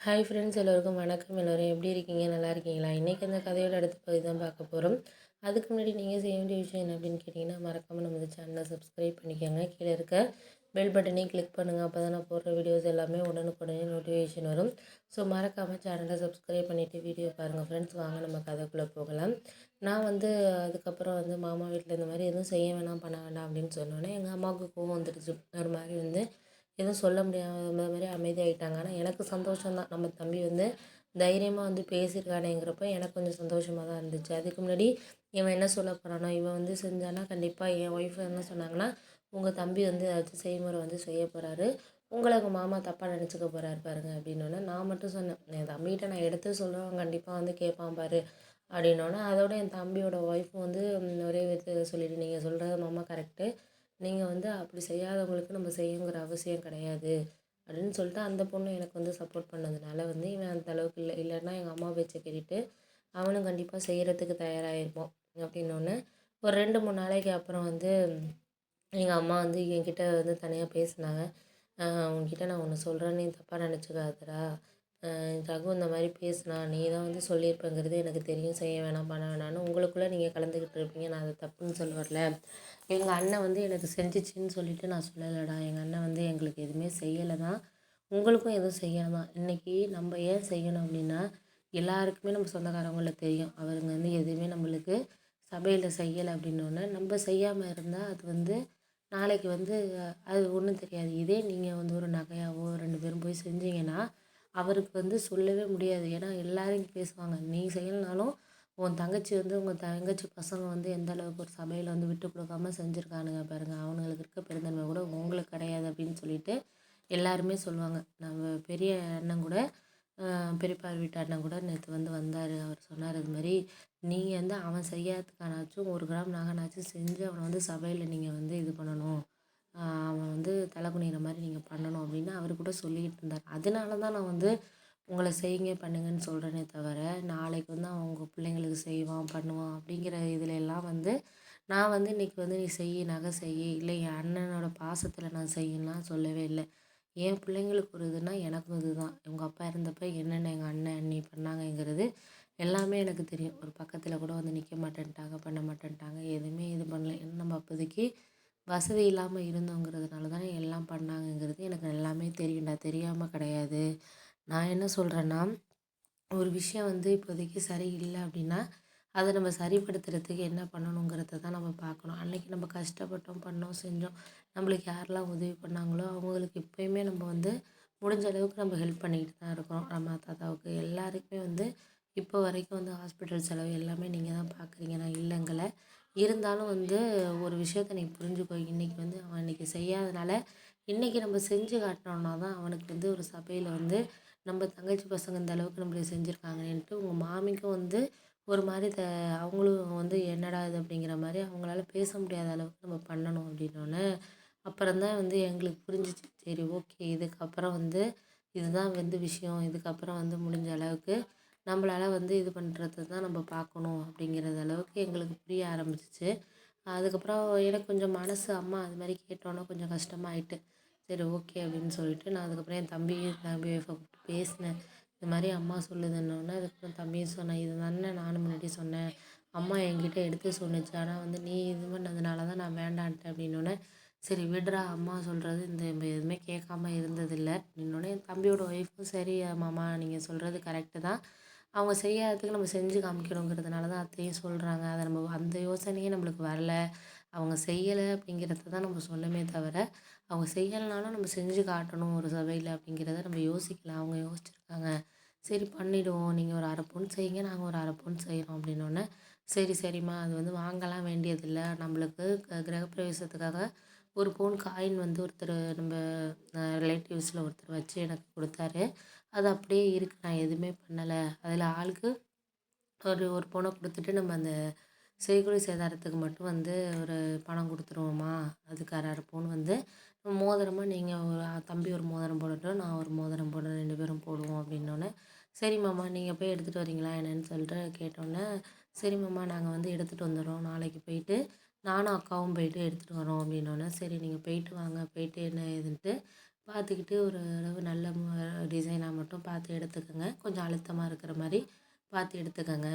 Hi friends, எல்லோருக்கும் வணக்கம். எல்லோரும் எப்படி இருக்கீங்க? நல்லா இருக்கீங்களா? இன்றைக்கி அந்த கதையோட அடுத்த பகுதி தான் பார்க்க போகிறோம். அதுக்கு முன்னாடி நீங்கள் செய்ய வேண்டிய விஷயம் என்ன அப்படின்னு கேட்டிங்கன்னா, மறக்காமல் நம்ம இந்த சேனலை சப்ஸ்கிரைப் பண்ணிக்கோங்க. கீழே இருக்க பெல் பட்டனையும் கிளிக் பண்ணுங்கள். அப்போ தான் நான் போடுற வீடியோஸ் எல்லாமே உடனுக்குடனே நோட்டிஃபிகேஷன் வரும். ஸோ மறக்காமல் சேனலை சப்ஸ்கிரைப் பண்ணிவிட்டு வீடியோ பாருங்கள் ஃப்ரெண்ட்ஸ். வாங்க நம்ம கதைக்குள்ளே போகலாம். நான் அதுக்கப்புறம் மாமா வீட்டில் இந்த மாதிரி எதுவும் செய்ய வேணாம், பண்ண வேண்டாம் அப்படின்னு சொன்னோன்னே எங்கள் அம்மாவுக்கு கோவம் வந்துடுச்சு. ஒரு மாதிரி எதுவும் சொல்ல முடியாத மாதிரி அமைதியாகிட்டாங்க. ஆனால் எனக்கு சந்தோஷம் தான், நம்ம தம்பி தைரியமாக பேசியிருக்கானேங்கிறப்ப எனக்கு கொஞ்சம் சந்தோஷமாக தான் இருந்துச்சு. அதுக்கு முன்னாடி இவன் என்ன சொல்ல போகிறானோ, இவன் செஞ்சானா கண்டிப்பாக என் ஒய்ஃப் என்ன சொன்னாங்கன்னா, உங்கள் தம்பி ஏதாச்சும் செய்முறை செய்ய போகிறாரு, உங்களை உங்கள் மாமா தப்பாக நினச்சிக்க போகிறாரு பாருங்க அப்படின்னோடனே நான் மட்டும் சொன்னேன், என் தம்பிகிட்ட நான் எடுத்து சொல்லுவேன், அவன் கண்டிப்பாக கேட்பான் பாரு அப்படின்னோடனே அதோட என் தம்பியோட ஒய்ஃபும் ஒரே விதத்தை சொல்லிட்டு, நீங்கள் சொல்கிறது மாமா கரெக்டு, நீங்கள் அப்படி செய்யாதவங்களுக்கு நம்ம செய்யுங்கிற அவசியம் கிடையாது அப்படின்னு சொல்லிட்டு அந்த பொண்ணு எனக்கு சப்போர்ட் பண்ணதுனால இவன் அந்த அளவுக்கு இல்லைன்னா எங்கள் அம்மா பேச்சை கேட்டுட்டு அவனும் கண்டிப்பாக செய்கிறதுக்கு தயாராகிருப்போம் அப்படின்னோடனே ஒரு 2-3 நாளைக்கு அப்புறம் எங்கள் அம்மா என்கிட்ட தனியாக பேசினாங்க. உங்ககிட்ட நான் ஒன்று சொல்கிறேன், நீ தப்பாக நினச்சிக்காதடா. ரகு இந்த மாதிரி பேசுனா நீ தான் சொல்லியிருப்பேங்கிறது எனக்கு தெரியும், செய்ய வேணாம் பண்ண வேணான்னு உங்களுக்குள்ளே நீங்கள் கலந்துக்கிட்டு இருப்பீங்க. நான் அதை தப்புன்னு சொல்ல வரல. எங்கள் அண்ணன் எனக்கு செஞ்சிச்சின்னு சொல்லிவிட்டு நான் சொல்லலைடா. எங்கள் அண்ணன் எங்களுக்கு எதுவுமே செய்யலை தான், உங்களுக்கும் எதுவும் செய்யலை தான். இன்றைக்கி நம்ம ஏன் செய்யணும் அப்படின்னா, எல்லாருக்குமே நம்ம சொந்தக்காரங்கள தெரியும், அவருங்க எதுவுமே நம்மளுக்கு சபையில் செய்யலை அப்படின்னோடனே நம்ம செய்யாமல் இருந்தால் அது நாளைக்கு அது ஒன்றும் தெரியாது. இதே நீங்கள் ஒரு நகையாவோ 2 பேரும் போய் செஞ்சீங்கன்னா அவருக்கு சொல்லவே முடியாது. ஏன்னா எல்லாரும் பேசுவாங்க, நீ செய்யலைனாலும் உன் தங்கச்சி உங்கள் தங்கச்சி பசங்க எந்த அளவுக்கு ஒரு சபையில் விட்டு கொடுக்காம செஞ்சுருக்கானுங்க பாருங்கள், அவனுங்களுக்கு இருக்க பெருந்தன்மை கூட உங்களுக்கு கிடையாது அப்படின்னு சொல்லிட்டு எல்லாருமே சொல்லுவாங்க. நம்ம பெரிய அண்ணன் கூட பெரியப்பா வீட்டு அண்ணன் கூட நேற்று வந்தார். அவர் சொன்னார், இது மாதிரி நீங்கள் அவன் செய்யாததுக்கானாச்சும் 1 கிராம் நகைனாச்சும் செஞ்சு அவனை சபையில் நீங்கள் இது பண்ணணும், அவன் தலை குனிகிற மாதிரி நீங்கள் பண்ணணும் அப்படின்னு அவர் கூட சொல்லிக்கிட்டு இருந்தார். அதனால தான் நான் உங்களை செய்யுங்க பண்ணுங்கன்னு சொல்கிறேனே தவிர, நாளைக்கு அவன் உங்கள் பிள்ளைங்களுக்கு செய்வான் பண்ணுவான் அப்படிங்கிற இதில் எல்லாம் நான் இன்றைக்கி நீ செய், நகை செய், இல்லை என் அண்ணனோட பாசத்தில் நான் செய்யலாம் சொல்லவே இல்லை. என் பிள்ளைங்களுக்கு ஒரு இதுனா எனக்கும் இதுதான். உங்கள் அப்பா இருந்தப்போ என்னென்ன எங்கள் அண்ணன் அண்ணி பண்ணாங்கங்கிறது எல்லாமே எனக்கு தெரியும். ஒரு பக்கத்தில் கூட நிற்க மாட்டேன்ட்டாங்க, பண்ண மாட்டேன்ட்டாங்க, எதுவுமே இது பண்ணல. ஏன்னா நம்ம அப்போதைக்கு வசதி இல்லாமல் இருந்தோங்கிறதுனால தானே எல்லாம் பண்ணாங்கங்கிறது எனக்கு எல்லாமே தெரியும்டா, தெரியாமல் கிடையாது. நான் என்ன சொல்கிறேன்னா, ஒரு விஷயம் இப்போதைக்கு சரியில்லை அப்படின்னா அதை நம்ம சரிப்படுத்துறதுக்கு என்ன பண்ணணுங்கிறத தான் நம்ம பார்க்கணும். அன்றைக்கி நம்ம கஷ்டப்பட்டோம், பண்ணோம், செஞ்சோம், நம்மளுக்கு யாரெல்லாம் உதவி பண்ணாங்களோ அவங்களுக்கு இப்போயுமே நம்ம முடிஞ்ச அளவுக்கு நம்ம ஹெல்ப் பண்ணிக்கிட்டு தான் இருக்கிறோம். நம்ம தாத்தாவுக்கு எல்லாருக்குமே இப்போ வரைக்கும் ஹாஸ்பிட்டல் செலவு எல்லாமே நீங்கள் தான் பார்க்குறீங்க, நான் இல்லைங்கலை. இருந்தாலும் ஒரு விஷயத்த நீ புரிஞ்சுக்கோ, இன்றைக்கி அவன் இன்றைக்கி செய்யாதனால இன்றைக்கி நம்ம செஞ்சு காட்டினோன்னா தான் அவனுக்கு ஒரு சபையில் நம்ம தங்கச்சி பசங்க இந்த அளவுக்கு நம்மளுக்கு செஞ்சுருக்காங்கன்ட்டு உங்கள் மாமிக்கும் ஒரு மாதிரி அவங்களும் என்னடா இது அப்படிங்கிற மாதிரி அவங்களால பேச முடியாத அளவுக்கு நம்ம பண்ணணும் அப்படின்னோடனே அப்புறம் தான் எங்களுக்கு புரிஞ்சிச்சு. சரி ஓகே, இதுக்கப்புறம் இதுதான் விஷயம், இதுக்கப்புறம் முடிஞ்ச அளவுக்கு நம்மளால் இது பண்ணுறது தான் நம்ம பார்க்கணும் அப்படிங்கிறது அளவுக்கு எங்களுக்கு புரிய ஆரம்பிச்சிச்சு. அதுக்கப்புறம் எனக்கு கொஞ்சம் மனசு அம்மா அது மாதிரி கேட்டோன்னே கொஞ்சம் கஷ்டமாயிட்டு, சரி ஓகே அப்படின்னு சொல்லிட்டு நான் அதுக்கப்புறம் என் தம்பி ஒய்ஃபை கூப்பிட்டு பேசினேன். இது மாதிரி அம்மா சொல்லுதுன்னொன்னே அதுக்கப்புறம் தம்பியும் சொன்னேன், இது தானே நானும் முன்னாடி சொன்னேன், அம்மா என்கிட்ட எடுத்து சொன்னிச்சு, ஆனால் நீ இது பண்ணதுனால தான் நான் வேண்டான்ட்டேன் அப்படின்னோடனே, சரி விடுறா, அம்மா சொல்கிறது எதுவுமே கேட்காம இருந்ததில்லை அப்படின்னோடனே என் தம்பியோட ஒய்ஃபும் சரி மாமா நீங்கள் சொல்கிறது கரெக்டு தான், அவங்க செய்யாததுக்கு நம்ம செஞ்சு காமிக்கணுங்கிறதுனால தான் அத்தையும் சொல்கிறாங்க, அதை நம்ம அந்த யோசனையே நம்மளுக்கு வரல, அவங்க செய்யலை அப்படிங்கிறத தான் நம்ம சொன்னோமே தவிர அவங்க செய்யலைனாலும் நம்ம செஞ்சு காட்டணும் ஒரு சபையில் அப்படிங்கிறத நம்ம யோசிக்கல. அவங்க யோசிச்சுருக்காங்க, சரி பண்ணிவிடுவோம், நீங்கள் ஒரு 1/2 பவுன் செய்யுங்க, நாங்கள் ஒரு 1/2 பவுன் செய்கிறோம் அப்படின்னோடனே, சரி சரிம்மா அது வாங்கலாம் வேண்டியதில்லை, நம்மளுக்கு கிரகப்பிரவேசத்துக்காக 1 பவுன் காயின் ஒருத்தர் நம்ம ரிலேட்டிவ்ஸில் ஒருத்தர் வச்சு எனக்கு கொடுத்தாரு, அது அப்படியே இருக்குது, நான் எதுவுமே பண்ணலை. அதில் ஆளுக்கு ஒரு பவுனை கொடுத்துட்டு நம்ம அந்த செய்கூலி சேதாரத்துக்கு மட்டும் ஒரு பணம் கொடுத்துருவோம்மா, அதுக்கு 1/2 பவுன் மோதிரமாக நீங்கள் ஒரு தம்பி ஒரு மோதிரம் போடட்டும், நான் ஒரு மோதிரம் போடுறேன், 2 பேரும் போடுவோம் அப்படின்னோடனே, சரி மாமா நீங்கள் போய் எடுத்துகிட்டு வரீங்களா என்னன்னு சொல்லிட்டு கேட்டோன்னே, சரி மாமா நாங்கள் எடுத்துகிட்டு வந்துடுறோம், நாளைக்கு போயிட்டு நானும் அக்காவும் போயிட்டு எடுத்துகிட்டு வரோம் அப்படின்னோடனே, சரி நீங்கள் போயிட்டு வாங்க, போயிட்டு என்ன ஏதுன்ட்டு பார்த்துக்கிட்டு ஒரு அளவு நல்ல டிசைனாக மட்டும் பார்த்து எடுத்துக்கோங்க. கொஞ்சம் அழுத்தமாக இருக்கிற மாதிரி பார்த்து எடுத்துக்கோங்க